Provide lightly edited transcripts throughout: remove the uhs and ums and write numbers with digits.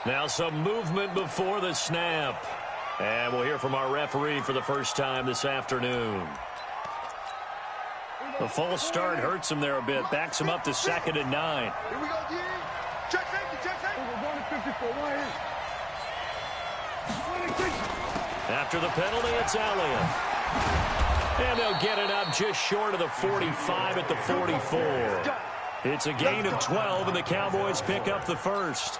Now some movement before the snap. And we'll hear from our referee for the first time this afternoon. The false start hurts him there a bit. Backs him up to 2nd and 9. Here we go, D. Check safety, check safety. We're going to 54, right here. After the penalty, it's Elliott. And they'll get it up just short of the 45 at the 44. It's a gain of 12, and the Cowboys pick up the first.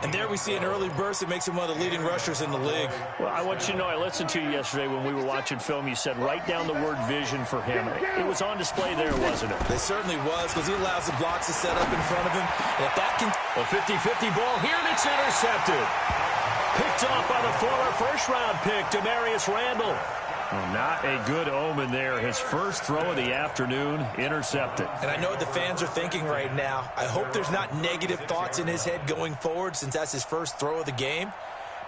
And there we see an early burst that makes him one of the leading rushers in the league. Well, I want you to know, I listened to you yesterday when we were watching film. You said write down the word vision for him. It was on display there, wasn't it? It certainly was, because he allows the blocks to set up in front of him. And if that can... A 50-50 ball here, and it's intercepted. Picked off by the former first-round pick, Demarius Randall. Well, not a good omen there. His first throw of the afternoon, intercepted. And I know what the fans are thinking right now. I hope there's not negative thoughts in his head going forward, since that's his first throw of the game.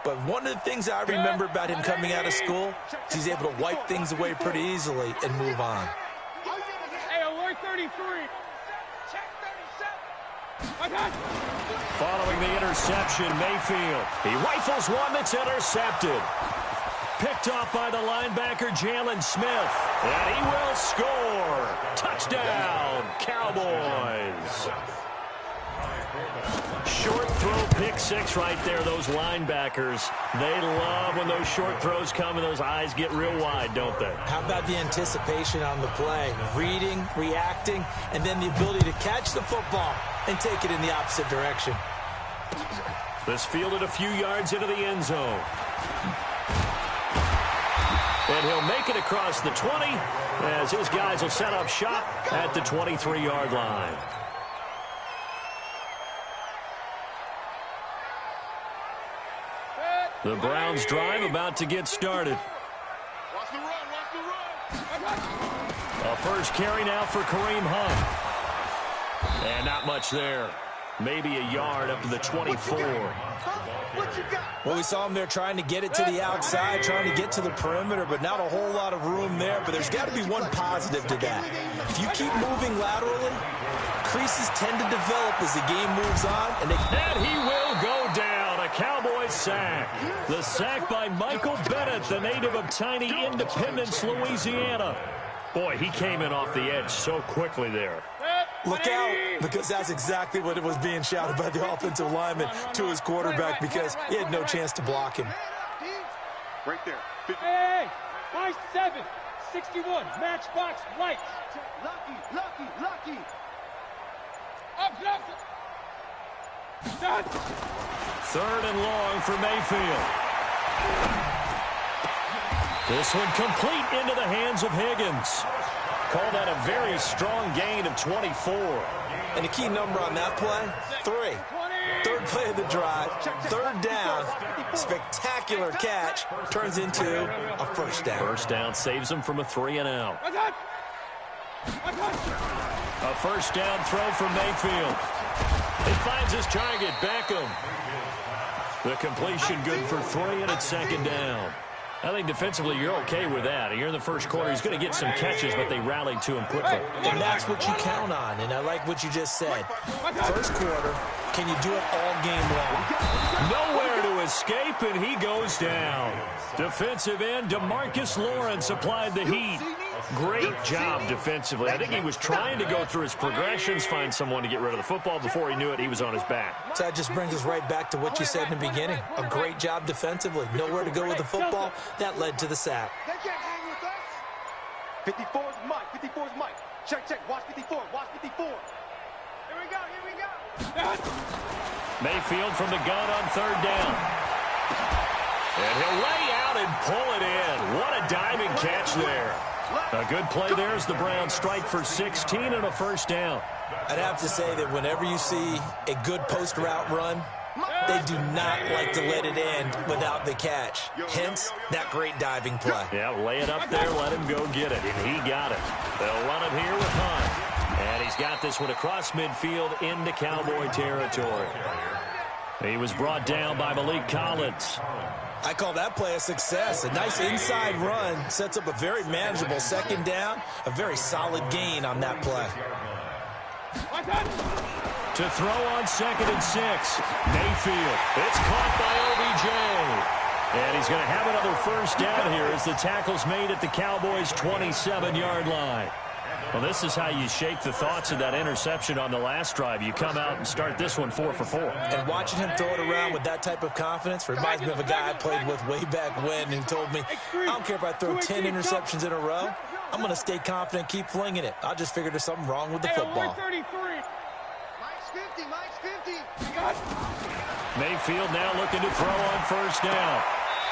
But one of the things I remember about him coming out of school is he's able to wipe things away pretty easily and move on. Hey, alert 33. Check 37. Following the interception, Mayfield. He rifles one that's intercepted. Picked off by the linebacker, Jalen Smith. And he will score. Touchdown, Cowboys. Short throw, pick six right there. Those linebackers, they love when those short throws come and those eyes get real wide, don't they? How about the anticipation on the play? Reading, reacting, and then the ability to catch the football and take it in the opposite direction. This fielded a few yards into the end zone. And he'll make it across the 20 as his guys will set up shop at the 23-yard line. The Browns drive about to get started. Watch the run, watch the run. A first carry now for Kareem Hunt. And not much there. Maybe a yard up to the 24. Well, we saw him there trying to get it to the outside, trying to get to the perimeter, but not a whole lot of room there. But there's got to be one positive to that. If you keep moving laterally, creases tend to develop as the game moves on. And he will go down. A Cowboys sack. The sack by Michael Bennett, the native of tiny Independence, Louisiana. Boy, he came in off the edge so quickly there. Look out, because that's exactly what it was being shouted by the offensive lineman to his quarterback, because he had no chance to block him. Right there. Hey, 5'7", 61, matchbox lights. Lucky. Up. Third and long for Mayfield. This one complete into the hands of Higgins. Call that a very strong gain of 24. And the key number on that play, 3. Third play of the drive, third down, spectacular catch, turns into a first down. First down saves him from a 3 and out. A first down throw for Mayfield. It finds his target, Beckham. The completion good for 3, and it's second down. I think defensively you're okay with that. You're in the first quarter. He's going to get some catches, but they rallied to him quickly. And that's what you count on, and I like what you just said. First quarter, can you do it all game long? Nowhere to escape, and he goes down. Defensive end DeMarcus Lawrence applied the heat. Great job defensively. I think he was trying to go through his progressions, find someone to get rid of the football. Before he knew it, he was on his back. So that just brings us right back to what you said in the beginning. A great job defensively. Nowhere to go with the football. That led to the sack. They can't hang with us. 54's Mike. 54's Mike. Check. Watch 54. Watch 54. Here we go. Mayfield from the gun on third down. And he'll lay out and pull it in. What a diving catch there. A good play there as the Browns strike for 16 and a first down. I'd have to say that whenever you see a good post route run, they do not like to let it end without the catch. Hence, that great diving play. Yeah, lay it up there, let him go get it, and he got it. They'll run it here with Hunt. And he's got this one across midfield into Cowboy territory. He was brought down by Malik Collins. I call that play a success. A nice inside run sets up a very manageable second down. A very solid gain on that play. To throw on 2nd and 6. Mayfield. It's caught by OBJ. And he's going to have another first down here as the tackle's made at the Cowboys' 27-yard line. Well, this is how you shake the thoughts of that interception on the last drive. You come out and start this one 4 for 4. And watching him throw it around with that type of confidence reminds me of a guy I played with way back when who told me, I don't care if I throw 10 interceptions in a row. I'm going to stay confident, keep flinging it. I just figured there's something wrong with the football. Mike's 50, Mike's 50. Mayfield now looking to throw on first down.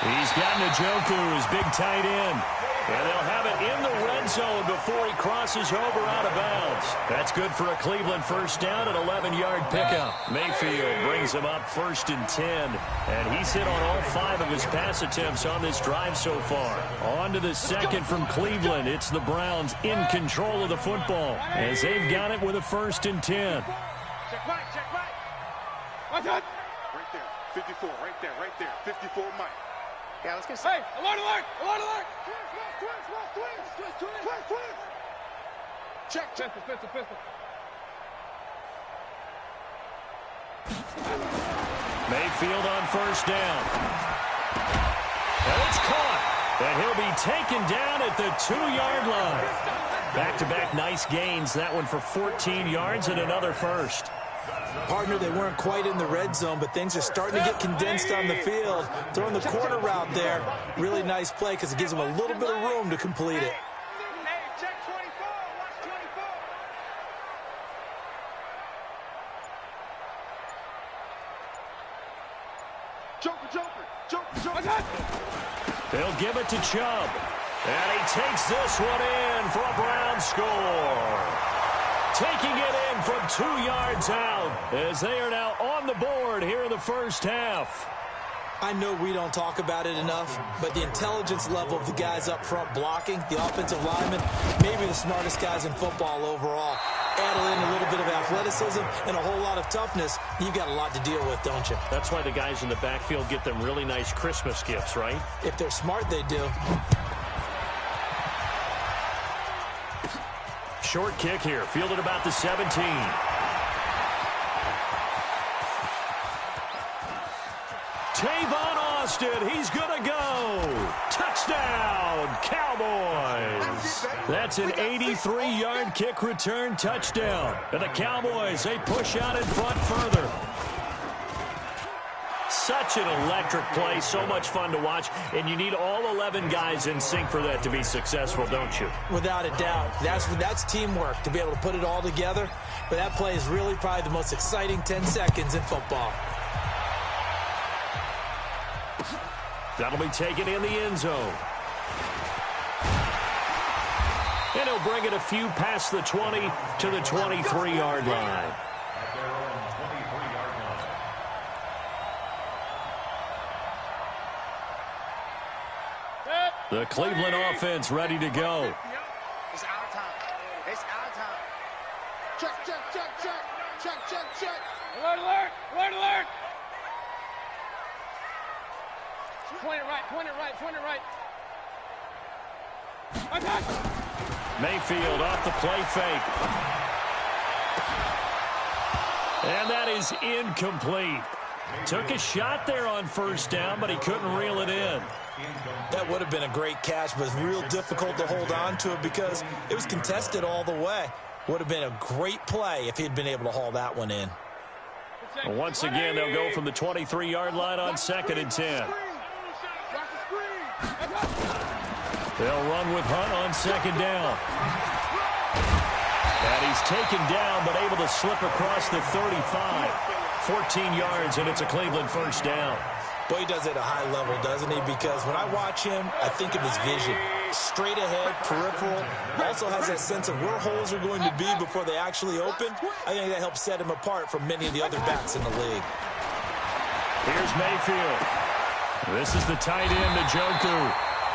He's got Njoku, his big tight end. And they'll have it in the red zone before he crosses over out of bounds. That's good for a Cleveland first down, an 11-yard pickup. Mayfield brings him up 1st and 10. And he's hit on all 5 of his pass attempts on this drive so far. On to the second from Cleveland. It's the Browns in control of the football as they've got it with a 1st and 10. Check right, check right. What's that? Right there, 54, right there, 54 Mike. Yeah, let's get Hey, alert, alert, alert, alert. Twist. Check. Pistol. Mayfield on first down. And it's caught. And he'll be taken down at the 2-yard line. Back-to-back nice gains. That one for 14 yards and another first. Partner, they weren't quite in the red zone, but things are starting to get condensed on the field. Throwing the corner route there, really nice play because it gives them a little bit of room to complete it. Hey, check 24. Watch 24. Joker. They'll give it to Chubb. And he takes this one in for a Brown score. Taking it in from 2 yards out as they are now on the board here in the first half. I know we don't talk about it enough, but the intelligence level of the guys up front blocking, the offensive linemen, maybe the smartest guys in football overall. Add in a little bit of athleticism and a whole lot of toughness, you've got a lot to deal with, don't you? That's why the guys in the backfield get them really nice Christmas gifts, right? If they're smart, they do. Short kick here, fielded about the 17. Tavon Austin, he's going to go. Touchdown, Cowboys. That's an 83-yard kick return touchdown. And the Cowboys, they push out in front further. Such an electric play, so much fun to watch, and you need all 11 guys in sync for that to be successful, don't you? Without a doubt. That's teamwork, to be able to put it all together. But that play is really probably the most exciting 10 seconds in football. That'll be taken in the end zone. And he'll bring it a few past the 20 to the 23-yard line. The Cleveland offense ready to go. It's our time. It's our time. Check. Alert, alert, alert, alert. Point it right. Attack. Mayfield off the play fake. And that is incomplete. Took a shot there on first down, but he couldn't reel it in. That would have been a great catch, but it's real difficult to hold on to it because it was contested all the way. Would have been a great play if he'd been able to haul that one in. And once again, they'll go from the 23-yard line on 2nd and 10. They'll run with Hunt on 2nd down. And he's taken down, but able to slip across the 35. 14 yards, and it's a Cleveland first down. Boy, he does it at a high level, doesn't he? Because when I watch him, I think of his vision. Straight ahead, peripheral. Also has that sense of where holes are going to be before they actually open. I think that helps set him apart from many of the other backs in the league. Here's Mayfield. This is the tight end, Njoku.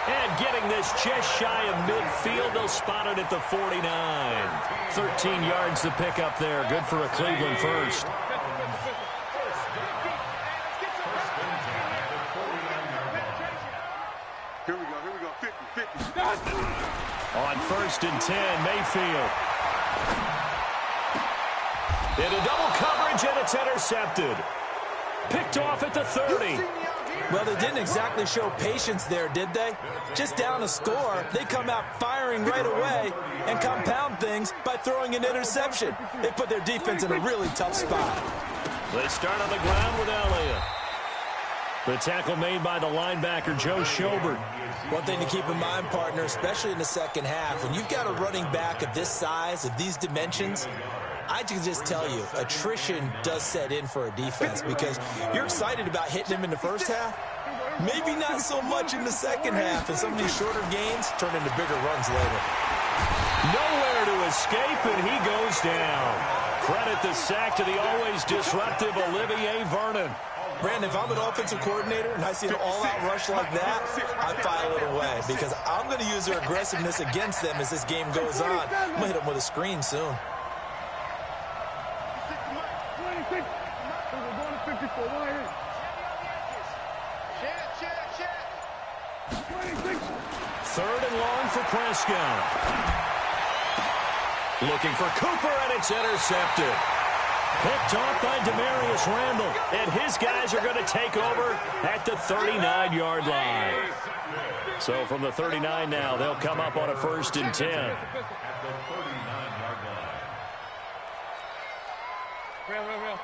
And getting this just shy of midfield, they'll spot it at the 49. 13 yards to pick up there. Good for a Cleveland first. Here we go. 50. On 1st and 10, Mayfield. Into double coverage. coverage, and it's intercepted. Picked off at the 30. Well, they didn't exactly show patience there, did they? Just down a score, they come out firing right away and compound things by throwing an interception. They put their defense in a really tough spot. They start on the ground with Elliott. The tackle made by the linebacker, Joe Schobert. One thing to keep in mind, partner, especially in the second half, when you've got a running back of this size, of these dimensions, I can just tell you, attrition does set in for a defense because you're excited about hitting him in the first half. Maybe not so much in the second half, and some of these shorter gains turn into bigger runs later. Nowhere to escape, and he goes down. Credit the sack to the always disruptive Olivier Vernon. Brandon, if I'm an offensive coordinator and I see an all-out rush like that, I file it away because I'm going to use their aggressiveness against them as this game goes on. I'm going to hit them with a screen soon. Third and long for Prescott. Looking for Cooper, and it's intercepted. Picked off by Demarius Randall, and his guys are going to take over at the 39-yard line. So from the 39 now, they'll come up on a 1st and 10. Real.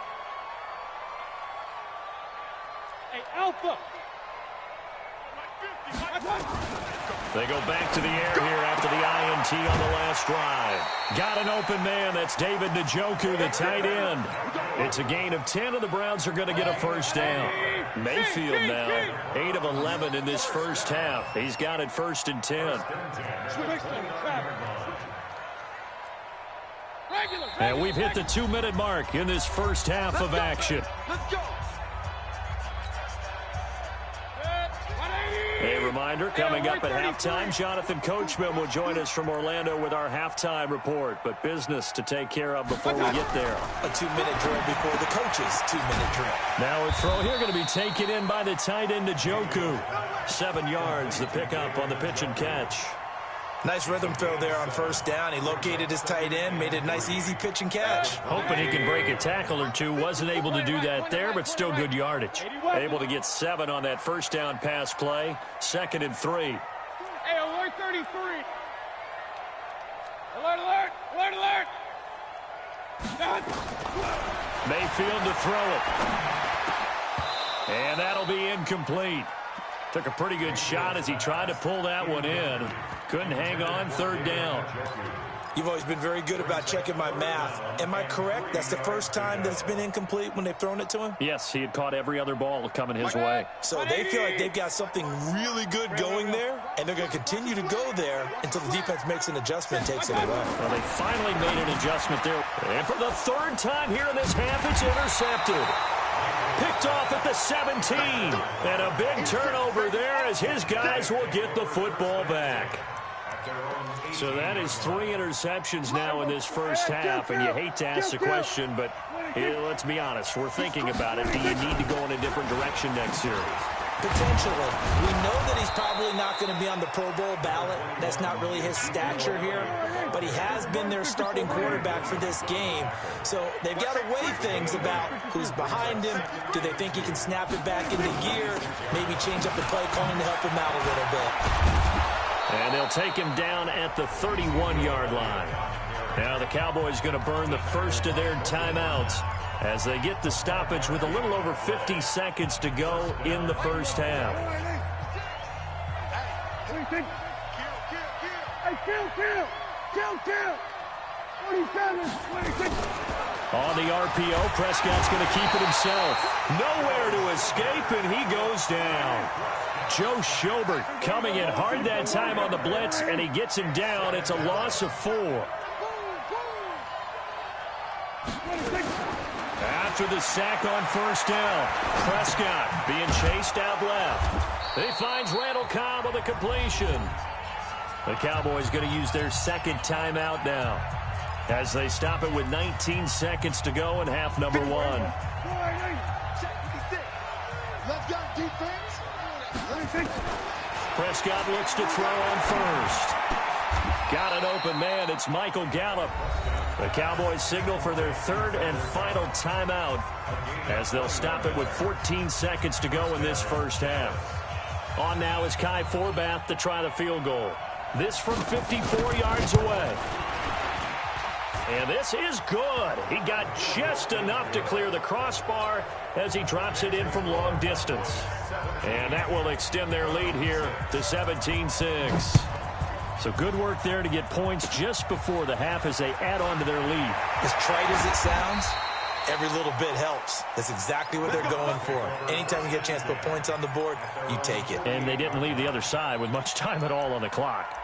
Hey, Alpha! They go back to the air here after the INT on the last drive. Got an open man. That's David Njoku, the tight end. It's a gain of 10, and the Browns are going to get a 1st down. Mayfield now, 8 of 11 in this first half. He's got it 1st and 10. And we've hit the 2-minute mark in this first half of action. Let's go. A reminder, coming up at halftime, Jonathan Coachman will join us from Orlando with our halftime report. But business to take care of before we get there. A 2-minute drill before the coach's 2-minute drill. Now a throw here going to be taken in by the tight end Njoku. 7 yards, the pickup on the pitch and catch. Nice rhythm throw there on 1st down. He located his tight end, made it a nice, easy pitch and catch. Hoping he can break a tackle or two. Wasn't able to do that there, but still good yardage. Able to get 7 on that 1st down pass play. 2nd and 3. Hey, alert 33. Alert. Mayfield to throw it. And that'll be incomplete. Took a pretty good shot as he tried to pull that one in. Couldn't hang on. 3rd down. You've always been very good about checking my math. Am I correct? That's the first time that it's been incomplete when they've thrown it to him? Yes, he had caught every other ball coming his way. So they feel like they've got something really good going there, and they're going to continue to go there until the defense makes an adjustment and takes it away. Well, they finally made an adjustment there. And for the 3rd time here in this half, it's intercepted. Picked off at the 17. And a big turnover there as his guys will get the football back. So that is 3 interceptions now in this first half. And you hate to ask the question, but let's be honest. We're thinking about it. Do you need to go in a different direction next series? Potentially. We know that he's probably not going to be on the Pro Bowl ballot. That's not really his stature here. But he has been their starting quarterback for this game. So they've got to weigh things about who's behind him. Do they think he can snap it back into gear? Maybe change up the play calling to help him out a little bit. And they'll take him down at the 31-yard line. Now the Cowboys going to burn the first of their timeouts as they get the stoppage with a little over 50 seconds to go in the first half. On the RPO, Prescott's going to keep it himself. Nowhere to escape, and he goes down. Joe Schobert coming in hard that time on the blitz, and he gets him down. It's a loss of 4. After the sack on 1st down, Prescott being chased out left. He finds Randall Cobb on the completion. The Cowboys going to use their 2nd timeout now as they stop it with 19 seconds to go in half number 1. Prescott looks to throw on 1st. Got an open man. It's Michael Gallup. The Cowboys signal for their third and final timeout as they'll stop it with 14 seconds to go in this first half. On now is Kai Forbath to try the field goal. This from 54 yards away. And this is good. He got just enough to clear the crossbar as he drops it in from long distance. And that will extend their lead here to 17-6. So good work there to get points just before the half as they add on to their lead. As trite as it sounds, every little bit helps. That's exactly what they're going for. Anytime you get a chance to put points on the board, you take it. And they didn't leave the other side with much time at all on the clock.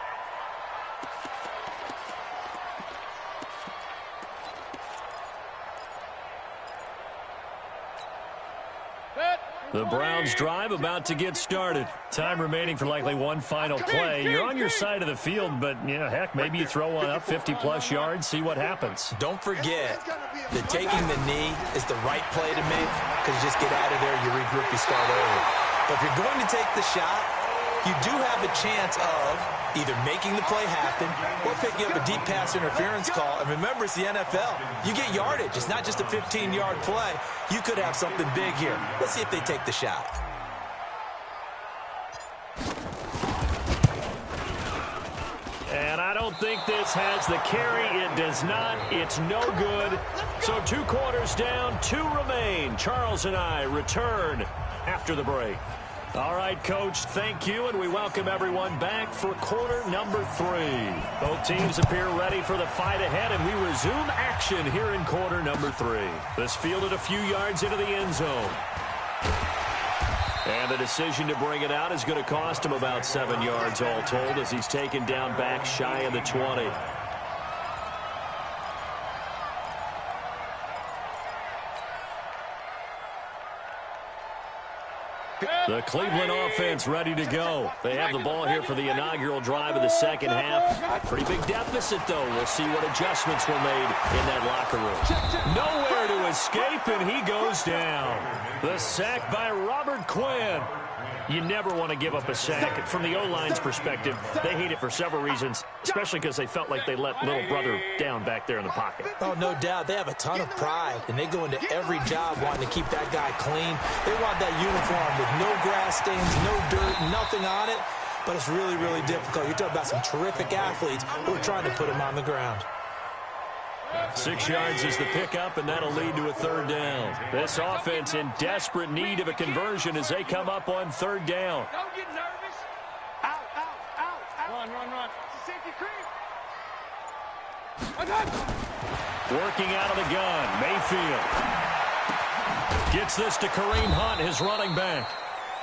The Browns drive about to get started. Time remaining for likely one final play. You're on your side of the field, but, yeah, heck, maybe you throw one up 50-plus yards, see what happens. Don't forget that taking the knee is the right play to make because you just get out of there, you regroup, you start over. But if you're going to take the shot, you do have a chance of either making the play happen or picking up a deep pass interference call. And remember, it's the NFL. You get yardage. It's not just a 15-yard play. You could have something big here. Let's see if they take the shot. And I don't think this has the carry. It does not. It's no good. So 2 quarters down, 2 remain. Charles and I return after the break. All right, Coach, thank you, and we welcome everyone back for quarter number 3. Both teams appear ready for the fight ahead, and we resume action here in quarter number 3. This fielded a few yards into the end zone. And the decision to bring it out is going to cost him about 7 yards all told as he's taken down back shy of the 20. The Cleveland offense ready to go. They have the ball here for the inaugural drive of the second half. Pretty big deficit, though. We'll see what adjustments were made in that locker room. Nowhere to escape, and he goes down. The sack by Robert Quinn. You never want to give up a sack. From the O-line's perspective, they hate it for several reasons, especially because they felt like they let little brother down back there in the pocket. Oh, no doubt. They have a ton of pride, and they go into every job wanting to keep that guy clean. They want that uniform with no grass stains, no dirt, nothing on it, but it's really, really difficult. You're talking about some terrific athletes who are trying to put him on the ground. 6 yards is the pickup, and that'll lead to a third down. This offense in desperate need of a conversion as they come up on third down. Don't get nervous. Out, out, out, out. Run. Safety creep. Working out of the gun, Mayfield. Gets this to Kareem Hunt, his running back.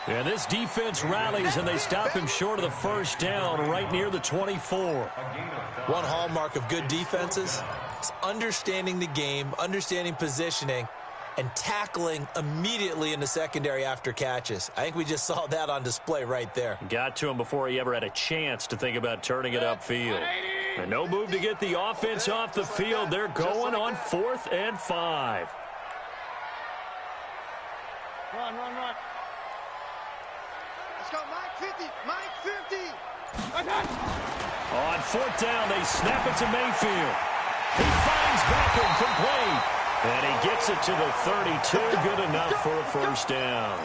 And this defense rallies, and they stop him short of the first down right near the 24. One hallmark of good defenses is understanding the game, understanding positioning, and tackling immediately in the secondary after catches. I think we just saw that on display right there. Got to him before he ever had a chance to think about turning it upfield. And no move to get the offense off the field. They're going on 4th and 5. Run. Let's go, Mike 50. On 4th down, they snap it to Mayfield. He finds Beckham complete. And he gets it to the 32. Good enough for a first down.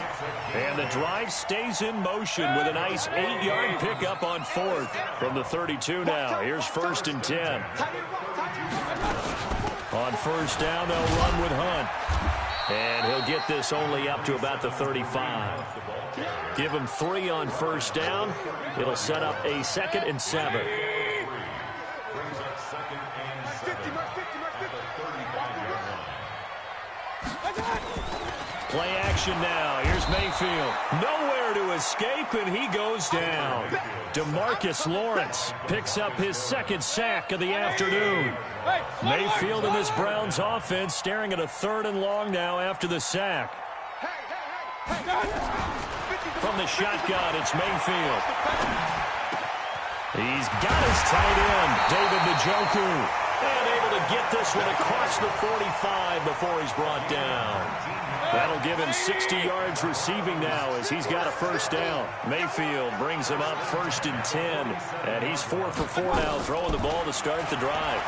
And the drive stays in motion with a nice 8-yard pickup on 4th from the 32 now. Here's 1st and 10. On first down, they'll run with Hunt. And he'll get this only up to about the 35. Give him 3 on first down. It'll set up a 2nd and 7. Play action now. Here's Mayfield. Nowhere to escape, and he goes down. DeMarcus Lawrence picks up his 2nd sack of the afternoon. Mayfield and this Browns offense staring at a 3rd and long now after the sack. From the shotgun, it's Mayfield. He's got his tight end, David Njoku. And able to get this one across the 45 before he's brought down. That'll give him 60 yards receiving now as he's got a first down. Mayfield brings him up 1st and 10. And he's 4 for 4 now, throwing the ball to start the drive.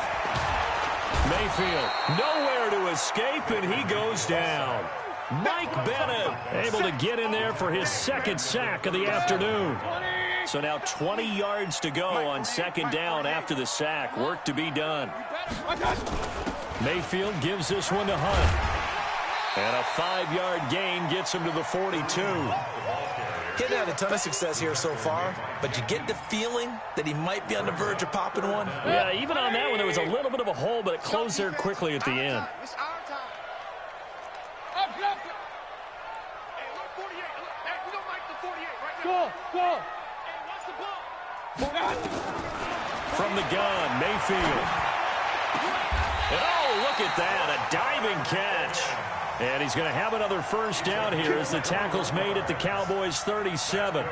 Mayfield, nowhere to escape, and he goes down. Mike Bennett able to get in there for his second sack of the afternoon. So now 20 yards to go on second down after the sack. Work to be done. Mayfield gives this one to Hunt. And a 5-yard gain gets him to the 42. Getting had a ton of success here so far, but you get the feeling that he might be on the verge of popping one. Yeah, even on that one, there was a little bit of a hole, but it closed there quickly at the end. It's our time. Up, up. Hey, look, 48. Look, hey, we don't like the 48 right now. Go. Hey, watch the ball. From the gun, Mayfield. And oh, look at that, a diving catch. And he's going to have another first down here as the tackle's made at the Cowboys' 37.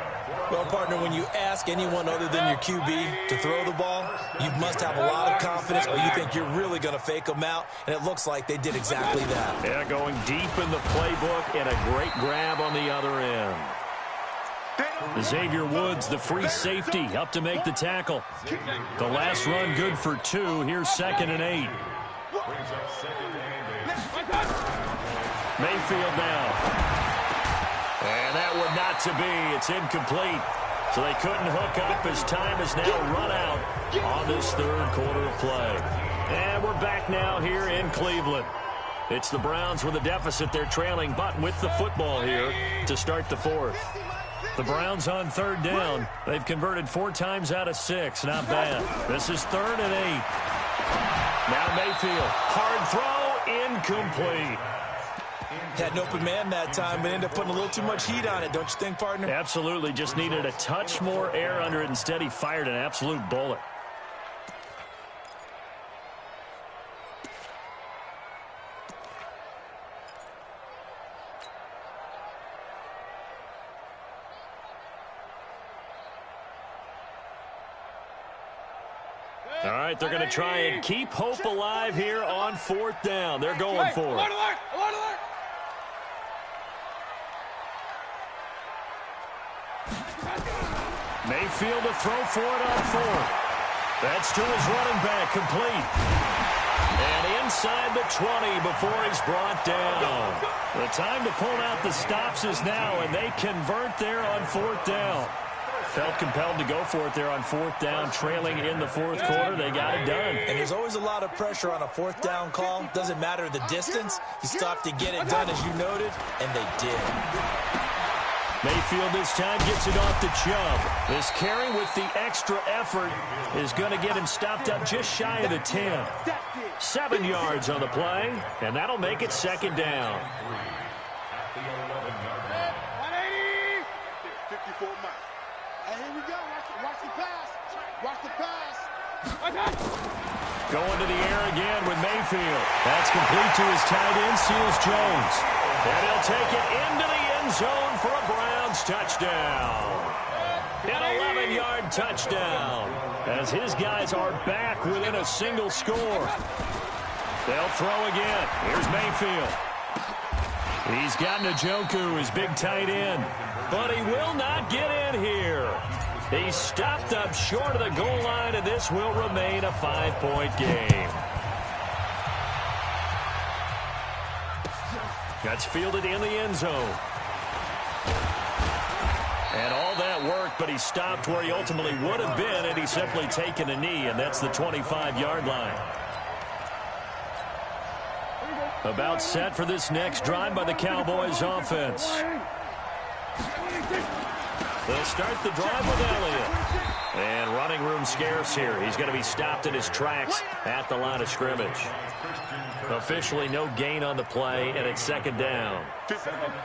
Well, partner, when you ask anyone other than your QB to throw the ball, you must have a lot of confidence or you think you're really going to fake them out, and it looks like they did exactly that. Yeah, going deep in the playbook and a great grab on the other end. Xavier Woods, the free safety, up to make the tackle. The last run good for 2. Here's 2nd and 8. Mayfield now. And that would not to be. It's incomplete. So they couldn't hook up as time has now run out on this third quarter of play. And we're back now here in Cleveland. It's the Browns with a deficit. They're trailing, but with the football here to start the fourth. The Browns on third down. They've converted 4 times out of 6. Not bad. This is 3rd and 8. Now Mayfield. Hard throw. Incomplete. Had an open man that time, but ended up putting a little too much heat on it, don't you think, partner? Absolutely. Just needed a touch more air under it. Instead, he fired an absolute bullet. All right, they're going to try and keep hope alive here on 4th down. They're going for it. Alert, alert. Mayfield to throw for it on 4th. That's to his running back, complete. And inside the 20 before he's brought down. The time to pull out the stops is now, and they convert there on 4th down. Felt compelled to go for it there on 4th down, trailing in the 4th quarter. They got it done. And there's always a lot of pressure on a 4th down call. Doesn't matter the distance. You stop to get it done, as you noted, and they did. Mayfield this time gets it off to Chubb. This carry with the extra effort is going to get him stopped up just shy of the 10. 7 yards on the play, and that'll make it 2nd down. 54 Mike. Hey, here we go. Watch the pass. Watch the pass. Going to the air again with Mayfield. That's complete to his tight end, Seals Jones. And he'll take it into the end zone for a Browns touchdown. An 11-yard touchdown as his guys are back within a single score. They'll throw again. Here's Mayfield. He's got Njoku, his big tight end, but he will not get in here. He's stopped up short of the goal line, and this will remain a 5-point game. That's fielded in the end zone. And all that worked, but he stopped where he ultimately would have been, and he's simply taken a knee, and that's the 25-yard line. About set for this next drive by the Cowboys offense. They'll start the drive with Elliott. And running room scarce here. He's going to be stopped in his tracks at the line of scrimmage. Officially no gain on the play, and it's 2nd down.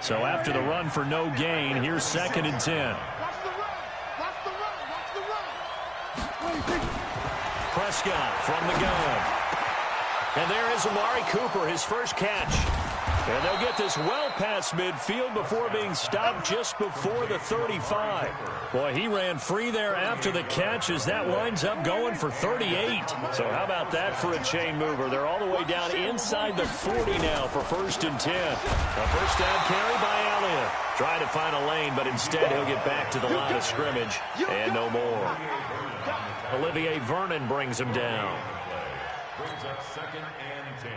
So after the run for no gain, here's 2nd and 10. Prescott from the gun. And there is Amari Cooper, his first catch. And they'll get this well past midfield before being stopped just before the 35. Boy, he ran free there after the catch as that winds up going for 38. So how about that for a chain mover? They're all the way down inside the 40 now for 1st and 10. A first down carry by Elliott. Trying to find a lane, but instead he'll get back to the line of scrimmage and no more. Olivier Vernon brings him down. Brings up 2nd and 10.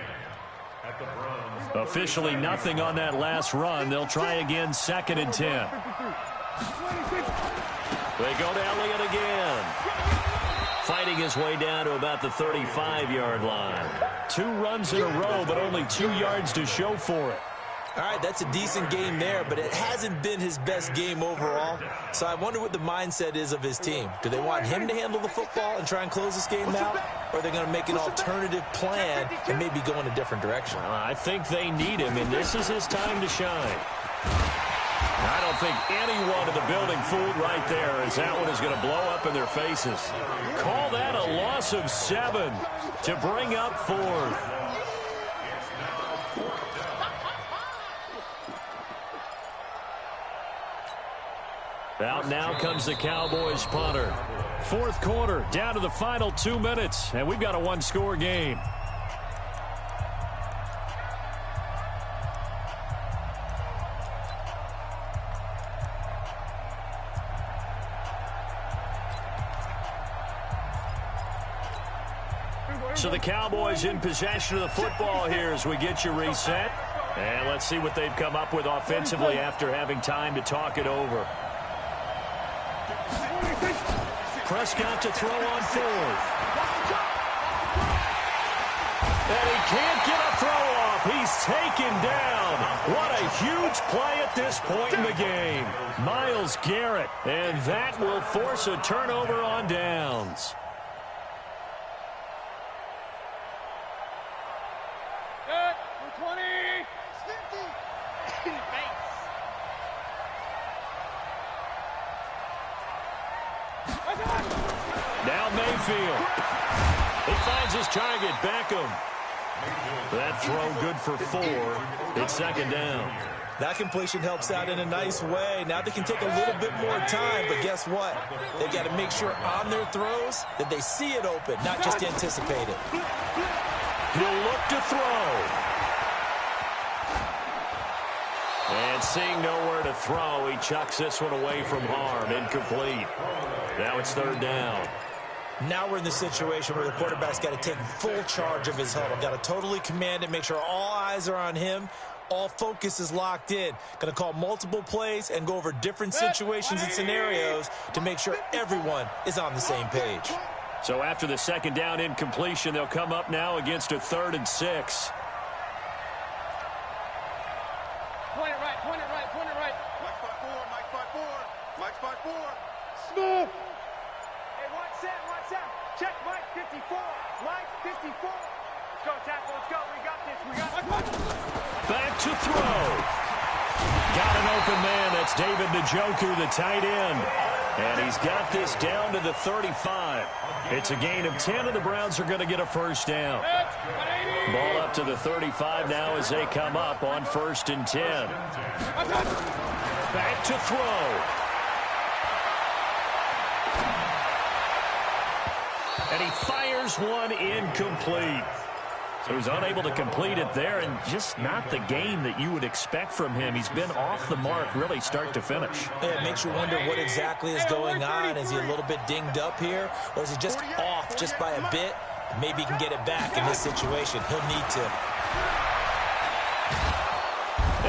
At the Browns. Officially nothing on that last run. They'll try again, 2nd and 10. They go to Elliott again. Fighting his way down to about the 35-yard line. 2 runs in a row, but only 2 yards to show for it. All right, that's a decent game there, but it hasn't been his best game overall. So I wonder what the mindset is of his team. Do they want him to handle the football and try and close this game out? Or are they going to make an alternative plan and maybe go in a different direction? I think they need him, and this is his time to shine. I don't think anyone in the building fooled right there, as that one is going to blow up in their faces. Call that a loss of 7 to bring up 4th. Out now comes the Cowboys punter. 4th quarter, down to the final 2 minutes, and we've got a 1-score game. So the Cowboys in possession of the football here as we get you reset. And let's see what they've come up with offensively after having time to talk it over. Prescott to throw on 4th. And he can't get a throw off. He's taken down. What a huge play at this point in the game. Myles Garrett. And that will force a turnover on downs. Good. 20. Now Mayfield. He finds his target, Beckham. That throw good for 4. It's 2nd down. That completion helps out in a nice way. Now they can take a little bit more time, but guess what? They've got to make sure on their throws that they see it open, not just anticipate it. He'll look to throw. And seeing nowhere to throw, he chucks this one away from harm. Incomplete. Now it's 3rd down. Now we're in the situation where the quarterback's got to take full charge of his huddle. Got to totally command it, make sure all eyes are on him. All focus is locked in. Going to call multiple plays and go over different situations and scenarios to make sure everyone is on the same page. So after the 2nd down incompletion, they'll come up now against a 3rd and 6. Point it right, point it right, point it right. Mike 5-4, Mike 5-4, Mike 5-4. Smooth. Hey, watch that. Check Mike 54, Mike 54. Let's go, tackle, let's go. We got this, we got this. Back to throw. Got an open man. That's David Njoku, the tight end. And he's got this down to the 35. It's a gain of 10, and the Browns are going to get a 1st down. Ball up to the 35 now as they come up on 1st and 10. Back to throw. And he fires one incomplete. So he's unable to complete it there, and just not the game that you would expect from him. He's been off the mark really start to finish. Yeah, it makes you wonder what exactly is going on. Is he a little bit dinged up here, or is he just off just by a bit? Maybe he can get it back in this situation. He'll need to.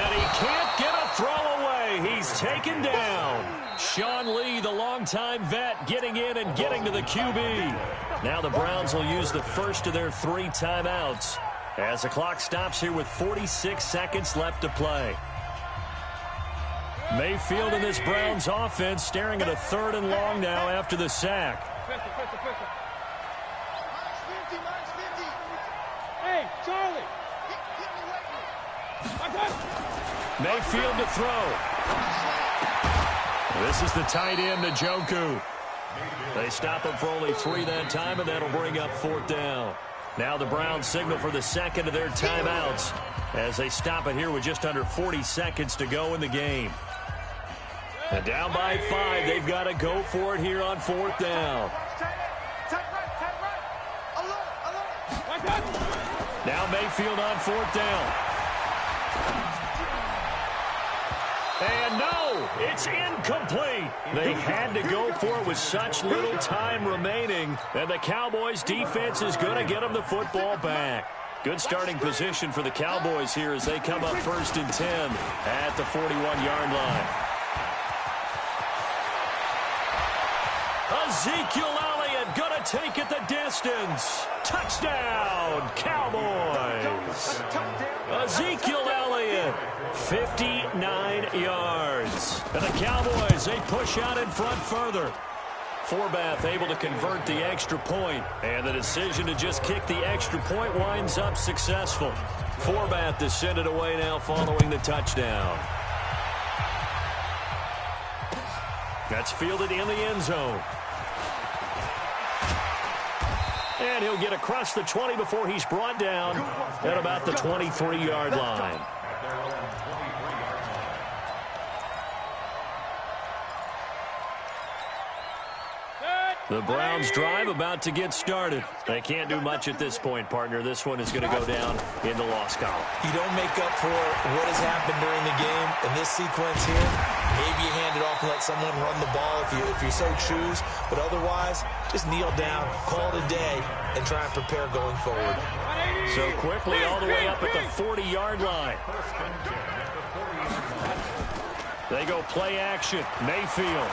And he can't get a throw away. He's taken down. Sean Lee, the longtime vet, getting in and getting to the QB. Now the Browns will use the first of their 3 timeouts as the clock stops here with 46 seconds left to play. Mayfield and this Browns offense staring at a 3rd and long now after the sack. Hey, Charlie. Mayfield to throw. This is the tight end, Njoku. They stop him for only 3 that time, and that'll bring up 4th down. Now the Browns signal for the 2nd of their timeouts as they stop it here with just under 40 seconds to go in the game. And down by 5, they've got to go for it here on 4th down. Now Mayfield on 4th down. And no! throw. It's incomplete. They had to go for it with such little time remaining, and the Cowboys' defense is going to get them the football back. Good starting position for the Cowboys here as they come up 1st and 10 at the 41-yard line. Ezekiel Elliott going to take it the distance. Touchdown, Cowboys. Ezekiel Elliott, 59 yards. And the Cowboys, they push out in front further. Forbath able to convert the extra point, and the decision to just kick the extra point winds up successful. Forbath to send it away now following the touchdown. That's fielded in the end zone. And he'll get across the 20 before he's brought down at about the 23-yard line. The Browns drive about to get started. They can't do much at this point, partner. This one is going to go down in the loss column. You don't make up for what has happened during the game in this sequence here. Maybe you hand it off and let someone run the ball if you so choose. But otherwise, just kneel down, call it a day, and try and prepare going forward. So quickly all the way up at the 40-yard line. They go play action. Mayfield.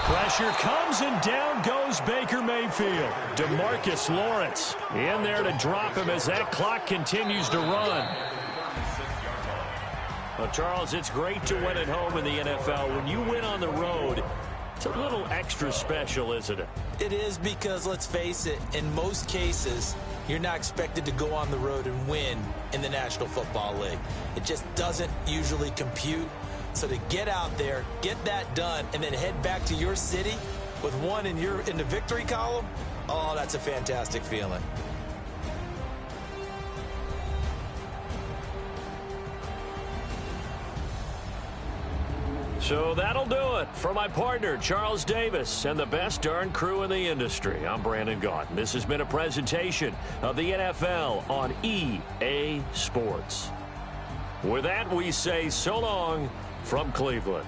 Pressure comes, and down goes Baker Mayfield. DeMarcus Lawrence in there to drop him as that clock continues to run. Well, Charles, it's great to win at home in the NFL. When you win on the road, it's a little extra special, isn't it? It is, because, let's face it, in most cases, you're not expected to go on the road and win in the National Football League. It just doesn't usually compute. So to get out there, get that done, and then head back to your city with one in the victory column, oh, that's a fantastic feeling. So that'll do it for my partner, Charles Davis, and the best darn crew in the industry. I'm Brandon Gaudin. This has been a presentation of the NFL on EA Sports. With that, we say so long from Cleveland.